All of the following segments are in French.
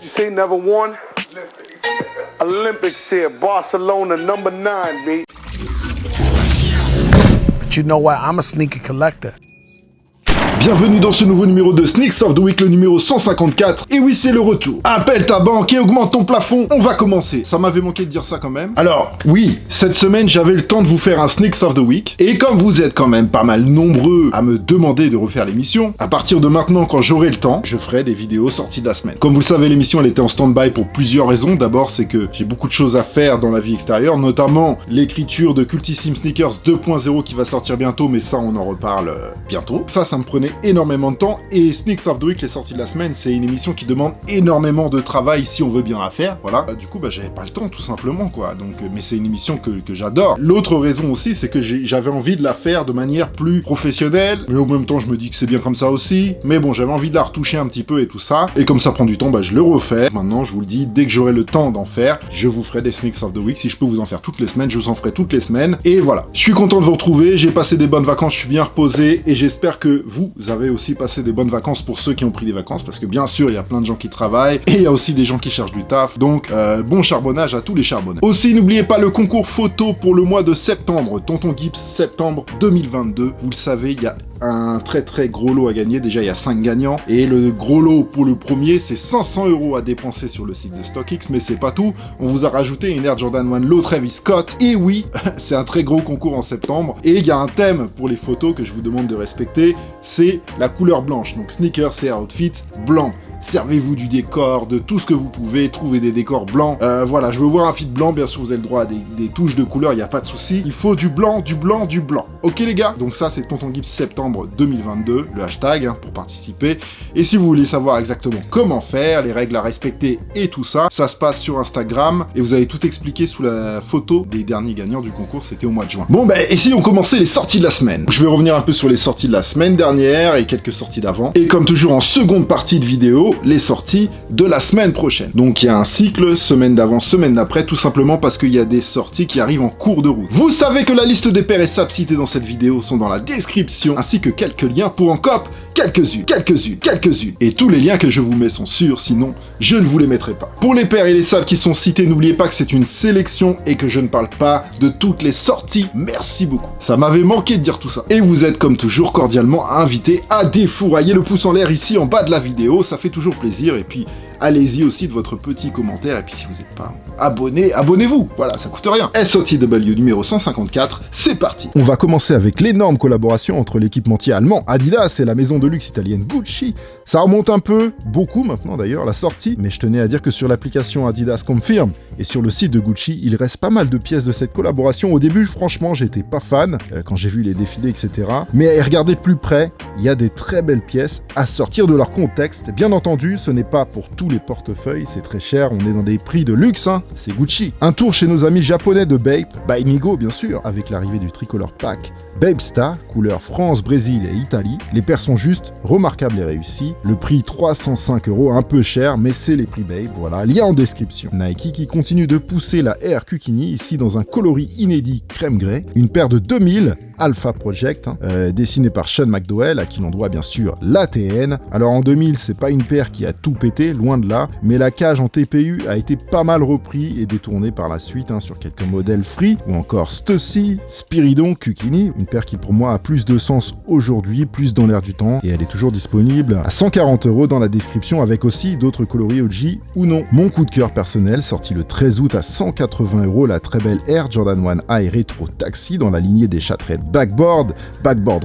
You say never won? Olympics here, Barcelona, number 9, B. But you know what? I'm a sneaker collector. Bienvenue dans ce nouveau numéro de Sneaks of the Week, le numéro 154. Et oui, c'est le retour. Appelle ta banque et augmente ton plafond. On va commencer. Ça m'avait manqué de dire ça quand même. Alors, oui, cette semaine, j'avais le temps de vous faire un Sneaks of the Week. Et comme vous êtes quand même pas mal nombreux à me demander de refaire l'émission, à partir de maintenant, quand j'aurai le temps, je ferai des vidéos sorties de la semaine. Comme vous le savez, l'émission, elle était en stand-by pour plusieurs raisons. D'abord, c'est que j'ai beaucoup de choses à faire dans la vie extérieure, notamment l'écriture de Cultissime Sneakers 2.0 qui va sortir bientôt, mais ça, on en reparle bientôt. Ça me prenait énormément de temps, et Sneaks of the Week, les sorties de la semaine, c'est une émission qui demande énormément de travail si on veut bien la faire, voilà. Du coup, j'avais pas le temps, tout simplement, quoi. Donc, mais c'est une émission que j'adore. L'autre raison aussi, c'est que j'avais envie de la faire de manière plus professionnelle, mais au même temps, je me dis que c'est bien comme ça aussi. Mais bon, j'avais envie de la retoucher un petit peu et tout ça, et comme ça prend du temps, je le refais. Maintenant, je vous le dis, dès que j'aurai le temps d'en faire, je vous ferai des Sneaks of the Week. Si je peux vous en faire toutes les semaines, je vous en ferai toutes les semaines. Et voilà. Je suis content de vous retrouver, j'ai passé des bonnes vacances, je suis bien reposé, et j'espère que vous avez aussi passé des bonnes vacances pour ceux qui ont pris des vacances, parce que bien sûr, il y a plein de gens qui travaillent, et il y a aussi des gens qui cherchent du taf, donc bon charbonnage à tous les charbonneurs. Aussi, n'oubliez pas le concours photo pour le mois de septembre, Tonton Gibbs, septembre 2022. Vous le savez, il y a un très très gros lot à gagner, déjà il y a 5 gagnants, et le gros lot pour le premier, c'est 500 € à dépenser sur le site de StockX, mais c'est pas tout, on vous a rajouté une Air Jordan 1 Low Travis Scott, et oui, c'est un très gros concours en septembre, et il y a un thème pour les photos que je vous demande de respecter, c'est la couleur blanche, donc sneakers et outfit blanc. Servez-vous du décor, de tout ce que vous pouvez, trouver des décors blancs. Voilà, je veux voir un feed blanc, bien sûr vous avez le droit à des touches de couleur, il n'y a pas de souci. Il faut du blanc, du blanc, du blanc. Ok les gars? Donc ça c'est Tonton Gibbs septembre 2022, le hashtag pour participer. Et si vous voulez savoir exactement comment faire, les règles à respecter et tout ça, ça se passe sur Instagram et vous avez tout expliqué sous la photo des derniers gagnants du concours, c'était au mois de juin. Bon et si on commençait les sorties de la semaine? Je vais revenir un peu sur les sorties de la semaine dernière et quelques sorties d'avant. Et comme toujours en seconde partie de vidéo, les sorties de la semaine prochaine. Donc il y a un cycle, semaine d'avant, semaine d'après, tout simplement parce qu'il y a des sorties qui arrivent en cours de route. Vous savez que la liste des pairs et saps cités dans cette vidéo sont dans la description, ainsi que quelques liens pour en cop, quelques-unes. Et tous les liens que je vous mets sont sûrs, sinon je ne vous les mettrai pas. Pour les pairs et les saps qui sont cités, n'oubliez pas que c'est une sélection et que je ne parle pas de toutes les sorties. Merci beaucoup. Ça m'avait manqué de dire tout ça. Et vous êtes comme toujours cordialement invités à défourailler le pouce en l'air ici en bas de la vidéo, ça fait toujours plaisir. Et puis, allez-y aussi de votre petit commentaire. Et puis, si vous n'êtes pas abonné, abonnez-vous. Voilà, ça coûte rien. SOTW numéro 154, c'est parti. On va commencer avec l'énorme collaboration entre l'équipementier allemand Adidas et la maison de luxe italienne Gucci. Ça remonte un peu, beaucoup maintenant d'ailleurs, la sortie. Mais je tenais à dire que sur l'application Adidas Confirm et sur le site de Gucci, il reste pas mal de pièces de cette collaboration. Au début, franchement, j'étais pas fan quand j'ai vu les défilés, etc. Mais regardez de plus près, il y a des très belles pièces à sortir de leur contexte. Bien entendu, ce n'est pas pour tous les portefeuilles, c'est très cher, on est dans des prix de luxe, c'est Gucci. Un tour chez nos amis japonais de Bape, by Nigo bien sûr, avec l'arrivée du tricolore pack Bape Star, couleur France, Brésil et Italie. Les paires sont juste remarquables et réussies. Le prix 305 €, un peu cher, mais c'est les prix Bape, voilà, lien en description. Nike qui continue de pousser la Air Kukini, ici dans un coloris inédit crème grès. Une paire de 2000, Alpha Project, dessinée par Sean McDowell, à qui l'on doit bien sûr l'ATN. Alors en 2000, c'est pas une paire qui a tout pété, loin de là, mais la cage en TPU a été pas mal repris et détourné par la suite sur quelques modèles free, ou encore Stussy, Spiridon, Kukini, une paire qui pour moi a plus de sens aujourd'hui, plus dans l'air du temps, et elle est toujours disponible à 140 € dans la description, avec aussi d'autres coloris OG ou non. Mon coup de cœur personnel, sorti le 13 août à 180 €, la très belle Air Jordan 1 High Retro Taxi dans la lignée des Shattered Backboard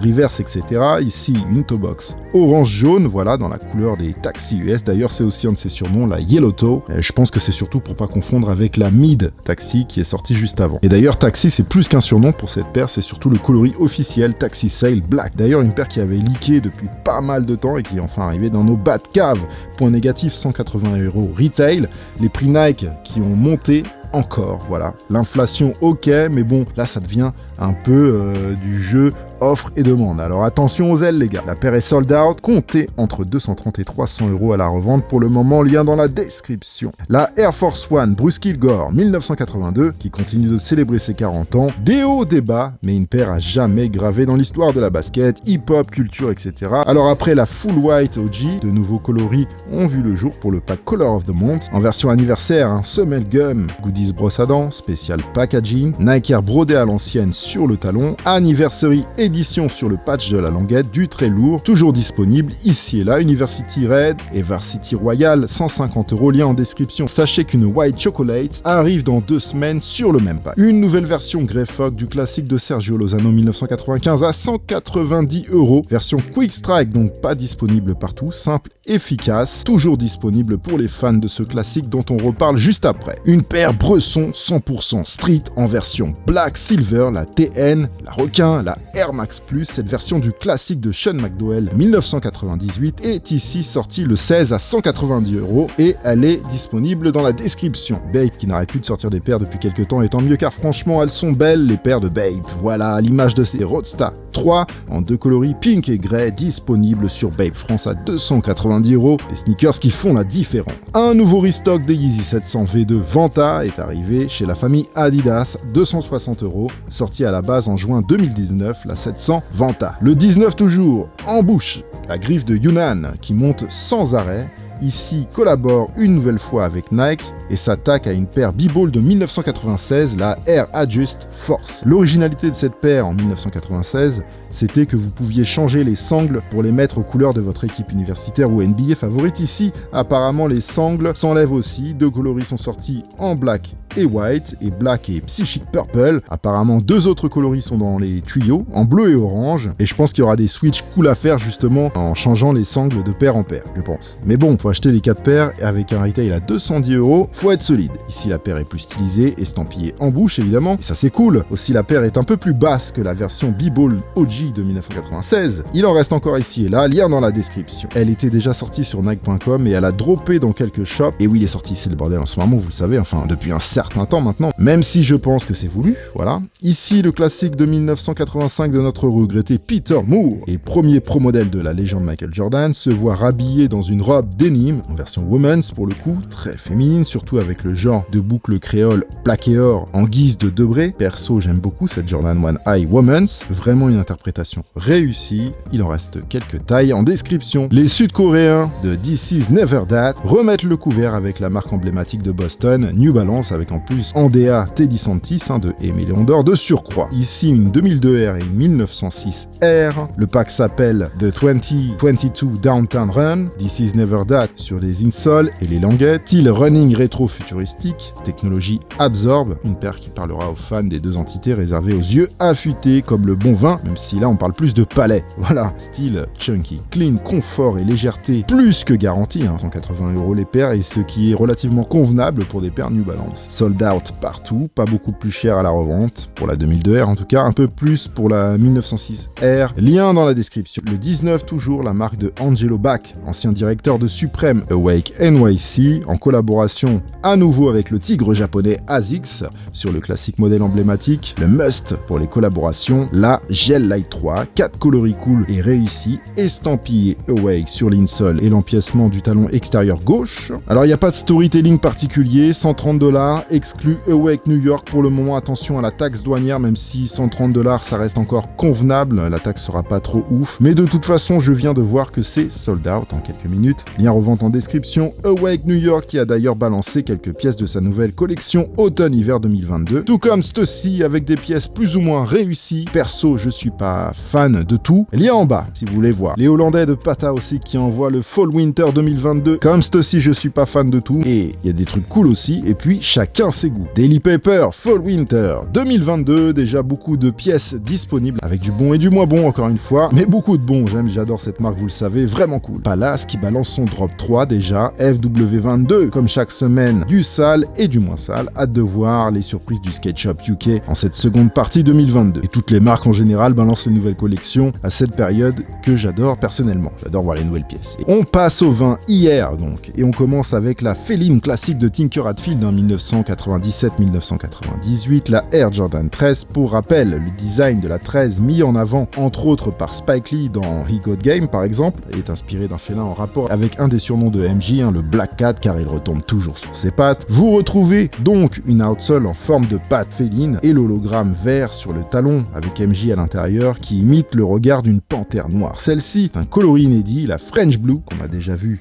reverse, etc. Ici, une toe box orange-jaune, voilà, dans la couleur des taxis US. D'ailleurs, c'est aussi un de ses surnoms, la Yellow Toe. Je pense que c'est surtout pour pas confondre avec la Mid Taxi qui est sortie juste avant. Et d'ailleurs, Taxi, c'est plus qu'un surnom pour cette paire, c'est surtout le coloris officiel Taxi Sail Black. D'ailleurs, une paire qui avait leaké depuis pas mal de temps et qui est enfin arrivée dans nos bas de cave. Point négatif, 180 € retail. Les prix Nike qui ont monté encore, voilà. L'inflation, ok, mais bon, là, ça devient un peu du jeu offre et demande. Alors attention aux ailes les gars, la paire est sold out, comptez entre 230 et 300 € à la revente pour le moment, lien dans la description. La Air Force One Bruce Kilgore 1982, qui continue de célébrer ses 40 ans, des hauts, des bas, mais une paire à jamais gravée dans l'histoire de la basket, hip-hop, culture, etc. Alors après la Full White OG, de nouveaux coloris ont vu le jour pour le pack Color of the Month. En version anniversaire, un semelle gum, goodies brosse à dents, spécial packaging, Nike Air brodé à l'ancienne sur le talon, Anniversary édition sur le patch de la languette, du très lourd, toujours disponible ici et là, University Red et Varsity Royal, 150 €, lien en description. Sachez qu'une White Chocolate arrive dans 2 semaines sur le même pack. Une nouvelle version Grey Fog du classique de Sergio Lozano 1995 à 190 €, version Quick Strike, donc pas disponible partout, simple, efficace, toujours disponible pour les fans de ce classique dont on reparle juste après. Une paire Bresson 100% street en version Black Silver, la TN, la Requin, la Air Max Plus, cette version du classique de Sean McDowell 1998 est ici sortie le 16 à 190 € et elle est disponible dans la description. Babe qui n'arrête plus de sortir des paires depuis quelques temps, et tant mieux car franchement elles sont belles les paires de Babe. Voilà à l'image de ces Roadster 3 en 2 coloris pink et grey, disponibles sur Babe France à 290 €, des sneakers qui font la différence. Un nouveau restock des Yeezy 700 V2 Vanta est arrivé chez la famille Adidas, 260 €, sorti à la base en juin 2019, la 700 Vanta. Le 19 toujours, en bouche, la griffe de Yunnan qui monte sans arrêt, ici collabore une nouvelle fois avec Nike et s'attaque à une paire B-Ball de 1996, la Air Adjust Force. L'originalité de cette paire en 1996, c'était que vous pouviez changer les sangles pour les mettre aux couleurs de votre équipe universitaire ou NBA favorite. Ici, apparemment les sangles s'enlèvent aussi, 2 coloris sont sortis en black et white, et black et psychic purple. Apparemment 2 autres coloris sont dans les tuyaux, en bleu et orange, et je pense qu'il y aura des switches cool à faire justement en changeant les sangles de paire en paire, je pense. Mais bon, faut acheter les 4 paires avec un retail à 210 €, faut être solide. Ici la paire est plus stylisée, estampillée en bouche évidemment, et ça c'est cool. Aussi la paire est un peu plus basse que la version B-Ball OG de 1996. Il en reste encore ici et là, lien dans la description. Elle était déjà sortie sur Nike.com et elle a droppé dans quelques shops. Et oui, il est sorti, c'est le bordel en ce moment, vous le savez, enfin depuis un certain temps maintenant, même si je pense que c'est voulu, voilà. Ici le classique de 1985 de notre regretté Peter Moore, et premier pro modèle de la légende Michael Jordan, se voit rhabillé dans une robe denim, en version women's pour le coup, très féminine, surtout avec le genre de boucle créole plaqué or en guise de debré. Perso, j'aime beaucoup cette Jordan 1 High Women's, vraiment une interprétation réussie. Il en reste quelques tailles en description. Les Sud-Coréens de This Is Never That remettent le couvert avec la marque emblématique de Boston, New Balance, avec en plus Andea Teddy Santis de et millions d'or de surcroît. Ici une 2002 R et une 1906 R. Le pack s'appelle The 2022 Downtown Run. This Is Never That sur les insoles et les languettes. Style running rétro-futuristique, technologie Absorb, une paire qui parlera aux fans des 2 entités réservées aux yeux affûtés comme le bon vin, même si là on parle plus de palais. Voilà, style chunky, clean, confort et légèreté plus que garanti, 180 € les paires, et ce qui est relativement convenable pour des paires New Balance. Sold out partout, pas beaucoup plus cher à la revente, pour la 2002 R en tout cas, un peu plus pour la 1906 R, lien dans la description. Le 19 toujours, la marque de Angelo Bach, ancien directeur de Supreme Awake NYC, en collaboration à nouveau avec le tigre japonais ASICS, sur le classique modèle emblématique, le must pour les collaborations, la Gel Light 3, 4 coloris cool et réussis, estampillé Awake sur l'insole et l'empiècement du talon extérieur gauche. Alors il n'y a pas de storytelling particulier, 130 $, exclu Awake New York pour le moment, attention à la taxe douanière, même si 130 $ ça reste encore convenable, la taxe sera pas trop ouf, mais de toute façon je viens de voir que c'est sold out en quelques minutes, lien revente en description. Awake New York qui a d'ailleurs balancé quelques pièces de sa nouvelle collection automne-hiver 2022, tout comme Stussy avec des pièces plus ou moins réussies. Perso, je suis pas fan de tout, lien en bas si vous voulez voir. Les Hollandais de Pata aussi qui envoient le Fall-Winter 2022, comme Stussy je suis pas fan de tout, et il y a des trucs cool aussi, et puis chacun ses goûts. Daily Paper Fall-Winter 2022, déjà beaucoup de pièces disponibles, avec du bon et du moins bon encore une fois, mais beaucoup de bons, j'adore cette marque, vous le savez, vraiment cool. Palace qui balance son drop 3 déjà, FW22, comme chaque semaine, du sale et du moins sale, hâte de voir les surprises du Skate Shop UK en cette seconde partie 2022. Et toutes les marques en général balancent ces nouvelles collections à cette période que j'adore personnellement. J'adore voir les nouvelles pièces. Et on passe au vin hier donc, et on commence avec la Féline classique de Tinker Hatfield en 1997-1998, la Air Jordan 13. Pour rappel, le design de la 13 mis en avant entre autres par Spike Lee dans He Got Game par exemple, est inspiré d'un félin en rapport avec un des surnoms de MJ, le Black Cat, car il retombe toujours sur ses pattes. Vous retrouvez donc une outsole en forme de patte féline et l'hologramme vert sur le talon avec MJ à l'intérieur qui imite le regard d'une panthère noire. Celle-ci est un coloris inédit, la French Blue, qu'on a déjà vu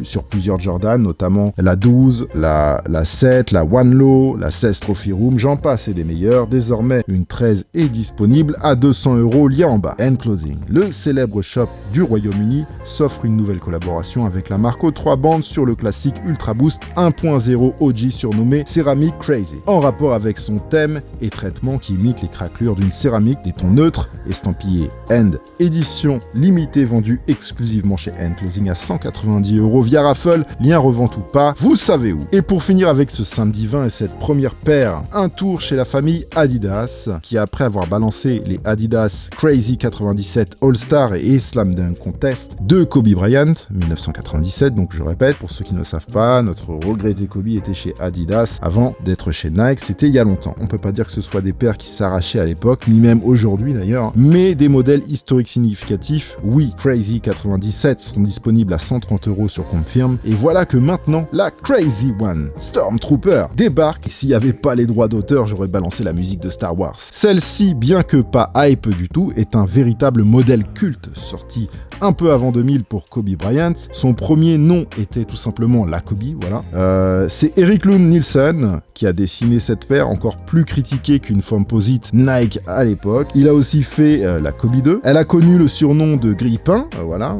sur plusieurs Jordan, notamment la 12, la 7, la One Low, la 16 Trophy Room, j'en passe et des meilleurs. Désormais, une 13 est disponible à 200 €, lien en bas. End closing. Le célèbre shop du Royaume-Uni s'offre une nouvelle collaboration avec la marque aux 3 bandes sur le classique Ultra Boost 1.0 OG surnommé Ceramic Crazy, en rapport avec son thème et traitement qui imite les craquelures d'une céramique, des tons neutres, estampillé End, édition limitée vendue exclusivement chez End Closing à 190 € via raffle, lien revente ou pas, vous savez où. Et pour finir avec ce samedi 20 et cette première paire, un tour chez la famille Adidas, qui après avoir balancé les Adidas Crazy 97 All-Star et Slam Dunk Contest de Kobe Bryant, 1997, donc je répète, pour ceux qui ne savent pas, notre regretté Kobe était chez Adidas avant d'être chez Nike, c'était il y a longtemps. On peut pas dire que ce soit des paires qui s'arrachaient à l'époque, ni même aujourd'hui d'ailleurs, mais des modèles historiques significatifs, oui, Crazy 97 sont disponibles à 130 € sur Confirm, et voilà que maintenant, la Crazy One Stormtrooper débarque, et s'il n'y avait pas les droits d'auteur, j'aurais balancé la musique de Star Wars. Celle-ci, bien que pas hype du tout, est un véritable modèle culte, sorti un peu avant 2000 pour Kobe Bryant. Son premier nom était tout simplement la Kobe, voilà. C'est Eric Lund Nielsen qui a dessiné cette paire, encore plus critiquée qu'une Foamposite Nike à l'époque. Il a aussi fait la Kobe 2. Elle a connu le surnom de Grille-Pain, voilà,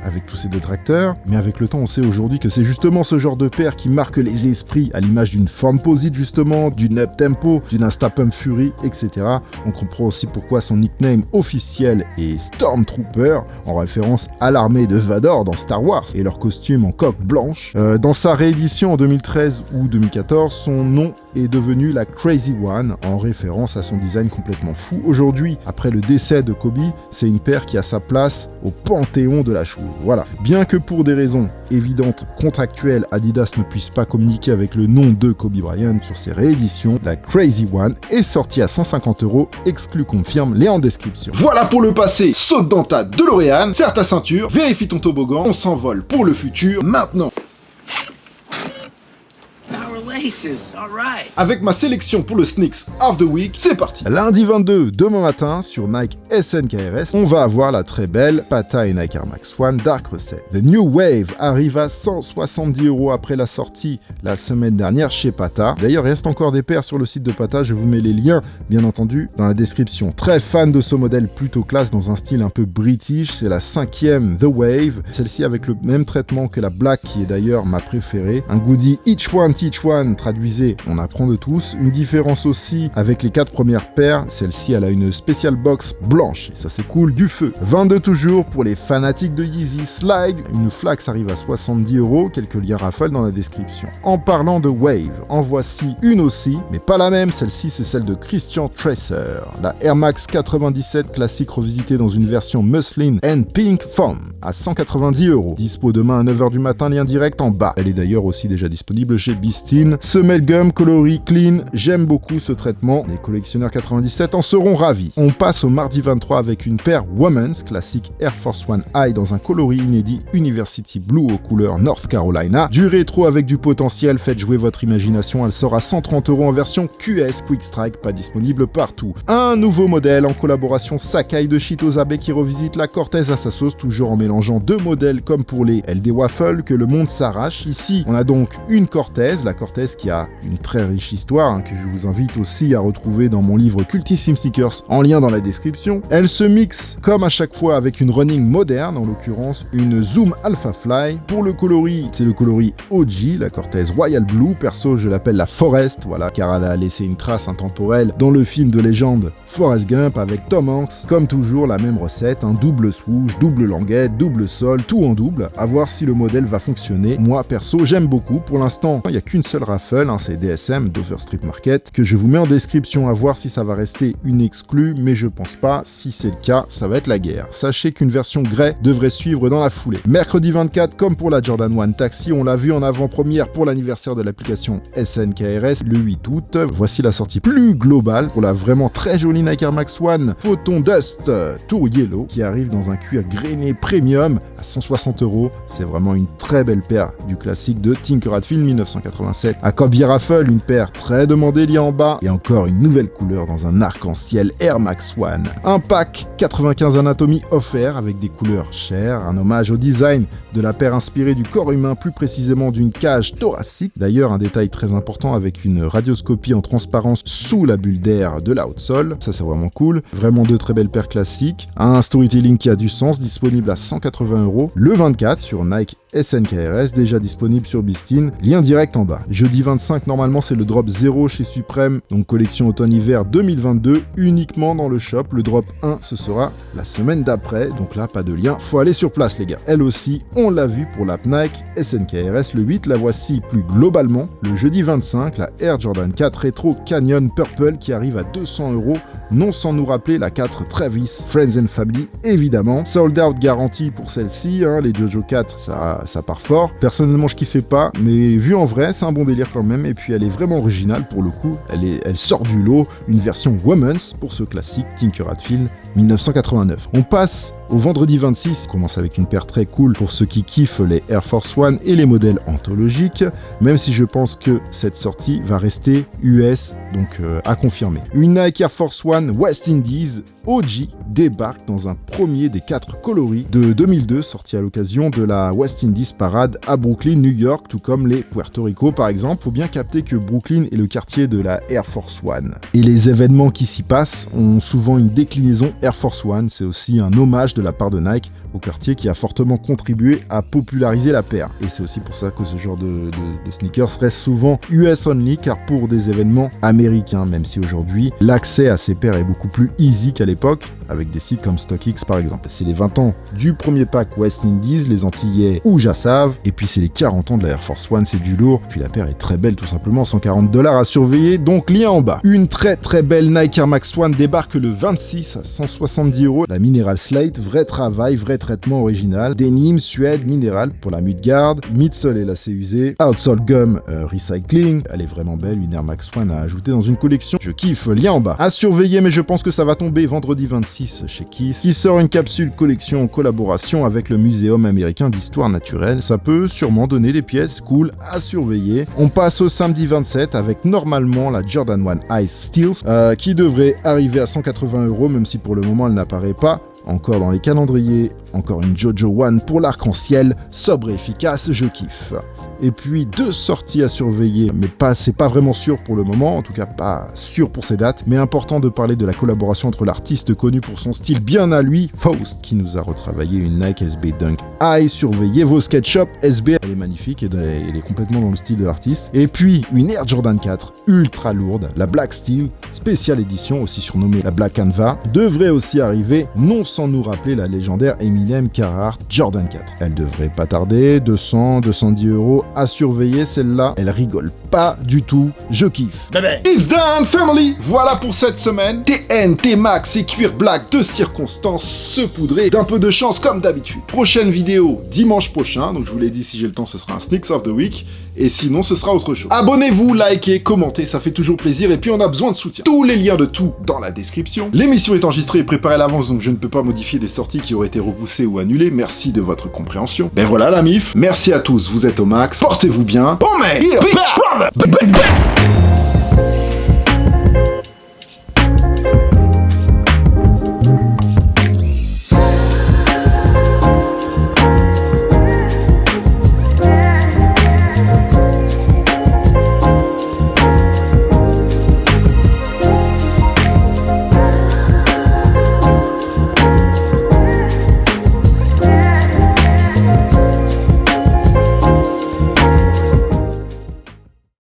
avec tous ses détracteurs. Mais avec le temps, on sait aujourd'hui que c'est justement ce genre de paire qui marque les esprits, à l'image d'une Foamposite justement, d'une Up-Tempo, d'une Instapump Fury, etc. On comprend aussi pourquoi son nickname officiel est Stormtrooper, en référence à l'armée de Vador dans Star Wars et leur costume en coque blanche. Dans sa réédition en 2013 ou 2014, son nom est devenu la Crazy One, en référence à son design complètement fou. Aujourd'hui, après le décès de Kobe, c'est une paire qui a sa place au panthéon de la chose. Voilà. Bien que pour des raisons évidentes contractuelles, Adidas ne puisse pas communiquer avec le nom de Kobe Bryant sur ses rééditions, la Crazy One est sortie à 150 €, exclu Confirm, les en description. Voilà pour le passé, saute dans ta DeLorean, serre ta ceinture, vérifie ton toboggan, on s'envole pour le futur, maintenant. Avec ma sélection pour le Sneaks of the Week, c'est parti. Lundi 22, demain matin, sur Nike SNKRS, on va avoir la très belle Pata et Nike Air Max One Dark Reset. The New Wave arrive à 170 € après la sortie la semaine dernière chez Pata. D'ailleurs, il reste encore des paires sur le site de Pata, je vous mets les liens, bien entendu, dans la description. Très fan de ce modèle plutôt classe, dans un style un peu british, c'est la 5e The Wave, celle-ci avec le même traitement que la Black, qui est d'ailleurs ma préférée. Un goodie Each One Teach One, traduisez, on apprend de tous. Une différence aussi avec les 4 premières paires, celle-ci elle a une spéciale box blanche, et ça c'est cool, du feu. 22 toujours pour les fanatiques de Yeezy Slide, une flax arrive à 70 €, quelques liens raffles dans la description. En parlant de Wave, en voici une aussi, mais pas la même, celle-ci c'est celle de Christian Tracer, la Air Max 97 classique revisitée dans une version muslin and pink foam, à 190 €. Dispo demain à 9h du matin, lien direct en bas. Elle est d'ailleurs aussi déjà disponible chez Beastin. Semelle gum, coloris clean, j'aime beaucoup ce traitement. Les collectionneurs 97 en seront ravis. On passe au mardi 23 avec une paire Women's classique Air Force One High dans un coloris inédit University Blue aux couleurs North Carolina. Du rétro avec du potentiel, faites jouer votre imagination, elle sort à 130 € en version QS Quick Strike, pas disponible partout. Un nouveau modèle en collaboration Sakai de Chito Abe qui revisite la Cortez à sa sauce, toujours en mélangeant deux modèles comme pour les LD Waffle que le monde s'arrache. Ici, on a donc une Cortez, la Cortez qui a une très riche histoire, que je vous invite aussi à retrouver dans mon livre Cultissime Sneakers, en lien dans la description. Elle se mixe comme à chaque fois avec une running moderne, en l'occurrence une Zoom Alpha Fly. Pour le coloris, c'est le coloris OG, la Cortez Royal Blue, perso je l'appelle la Forest, voilà, car elle a laissé une trace intemporelle dans le film de légende Forrest Gump avec Tom Hanks. Comme toujours, la même recette, un double swoosh, double languette, double sol, tout en double, à voir si le modèle va fonctionner. Moi perso j'aime beaucoup, pour l'instant il n'y a qu'une seule rafale Raffle, hein, c'est DSM, Dover Street Market, que je vous mets en description, à voir si ça va rester une exclue, mais je pense pas. Si c'est le cas, ça va être la guerre. Sachez qu'une version Grey devrait suivre dans la foulée. Mercredi 24, comme pour la Jordan 1 Taxi, on l'a vu en avant-première pour l'anniversaire de l'application SNKRS le 8 août. Voici la sortie plus globale pour la vraiment très jolie Nike Air Max 1 Photon Dust Tour Yellow qui arrive dans un cuir grainé premium à 160 €. C'est vraiment une très belle paire du classique de Tinker Hatfield 1987. À Cobie Raffle, une paire très demandée liée en bas et encore une nouvelle couleur dans un arc-en-ciel Air Max 1. Un pack 95 Anatomy offert avec des couleurs chères, un hommage au design de la paire inspirée du corps humain, plus précisément d'une cage thoracique. D'ailleurs, un détail très important avec une radioscopie en transparence sous la bulle d'air de la outsole. Ça, c'est vraiment cool. Vraiment deux très belles paires classiques. Un storytelling qui a du sens, disponible à 180 € le 24 sur Nike SNKRS, déjà disponible sur Bistin, lien direct en bas. Jeudi 25, normalement c'est le drop 0 chez Supreme, donc collection automne-hiver 2022, uniquement dans le shop. Le drop 1, ce sera la semaine d'après, donc là pas de lien, faut aller sur place les gars. Elle aussi, on l'a vu pour l'app Nike SNKRS le 8, la voici plus globalement. Le jeudi 25, la Air Jordan 4 Retro Canyon Purple qui arrive à 200 €, non sans nous rappeler la 4 Travis Friends and Family, évidemment. Sold out garantie pour celle-ci, hein, les Jojo 4, ça part fort. Personnellement, je kiffais pas, mais vu en vrai, c'est un bon délire quand même. Et puis, elle est vraiment originale pour le coup. Elle sort du lot, une version Women's pour ce classique Tinker Hatfield 1989. On passe au vendredi 26, on commence avec une paire très cool pour ceux qui kiffent les Air Force One et les modèles anthologiques, même si je pense que cette sortie va rester US, donc à confirmer. Une Nike Air Force One West Indies OG débarque dans un premier des 4 coloris de 2002, sorti à l'occasion de la West Indies Parade à Brooklyn, New York, tout comme les Puerto Rico par exemple. Faut bien capter que Brooklyn est le quartier de la Air Force One. Et les événements qui s'y passent ont souvent une déclinaison Air Force One, c'est aussi un hommage de la part de Nike au quartier qui a fortement contribué à populariser la paire. Et c'est aussi pour ça que ce genre de sneakers reste souvent US only, car pour des événements américains, même si aujourd'hui l'accès à ces paires est beaucoup plus easy qu'à l'époque, avec des sites comme StockX par exemple. C'est les 20 ans du premier pack West Indies, les Antillais ou savent, et puis c'est les 40 ans de la Air Force One, c'est du lourd, puis la paire est très belle tout simplement, 140 $ à surveiller, donc lien en bas. Une très très belle Nike Air Max 1 débarque le 26 à 170 €, la Mineral Slate, vrai travail, vrai traitement original, denim, suède, minéral pour la mudguard, midsole est lacet usé, outsole gum recycling, elle est vraiment belle, une Air Max 1 à ajouter dans une collection, je kiffe, lien en bas. À surveiller, mais je pense que ça va tomber vendredi 26 chez Kiss, qui sort une capsule collection en collaboration avec le Muséum américain d'histoire naturelle, ça peut sûrement donner des pièces cool à surveiller. On passe au samedi 27 avec normalement la Jordan 1 Ice Steels, qui devrait arriver à 180 €, même si pour le moment elle n'apparaît pas encore dans les calendriers. Encore une Jojo 1 pour l'arc-en-ciel, sobre et efficace, je kiffe. Et puis 2 sorties à surveiller, mais c'est pas vraiment sûr pour le moment, en tout cas pas sûr pour ces dates, mais important de parler de la collaboration entre l'artiste connu pour son style bien à lui, Faust, qui nous a retravaillé une Nike SB Dunk High. Surveillez vos SketchUp SB, elle est magnifique et elle est complètement dans le style de l'artiste. Et puis une Air Jordan 4 ultra lourde, la Black Steel, spéciale édition, aussi surnommée la Black Canva, devrait aussi arriver, non sans nous rappeler la légendaire Eminem Carhartt Jordan 4. Elle devrait pas tarder, 200-210 € à surveiller, celle-là, elle rigole pas du tout, je kiffe. Bébé. It's done family. Voilà pour cette semaine. TN, T-Max et cuir black de circonstance saupoudré d'un peu de chance comme d'habitude. Prochaine vidéo dimanche prochain, donc je vous l'ai dit, si j'ai le temps ce sera un Sneaks of the Week, et sinon ce sera autre chose. Abonnez-vous, likez, commentez, ça fait toujours plaisir, et puis on a besoin de soutien. Tous les liens de tout dans la description. L'émission est enregistrée et préparée à l'avance, donc je ne peux pas modifier des sorties qui auraient été repoussées ou annulées. Merci de votre compréhension. Ben voilà la MIF. Merci à tous, vous êtes au max. Portez-vous bien. Oh man!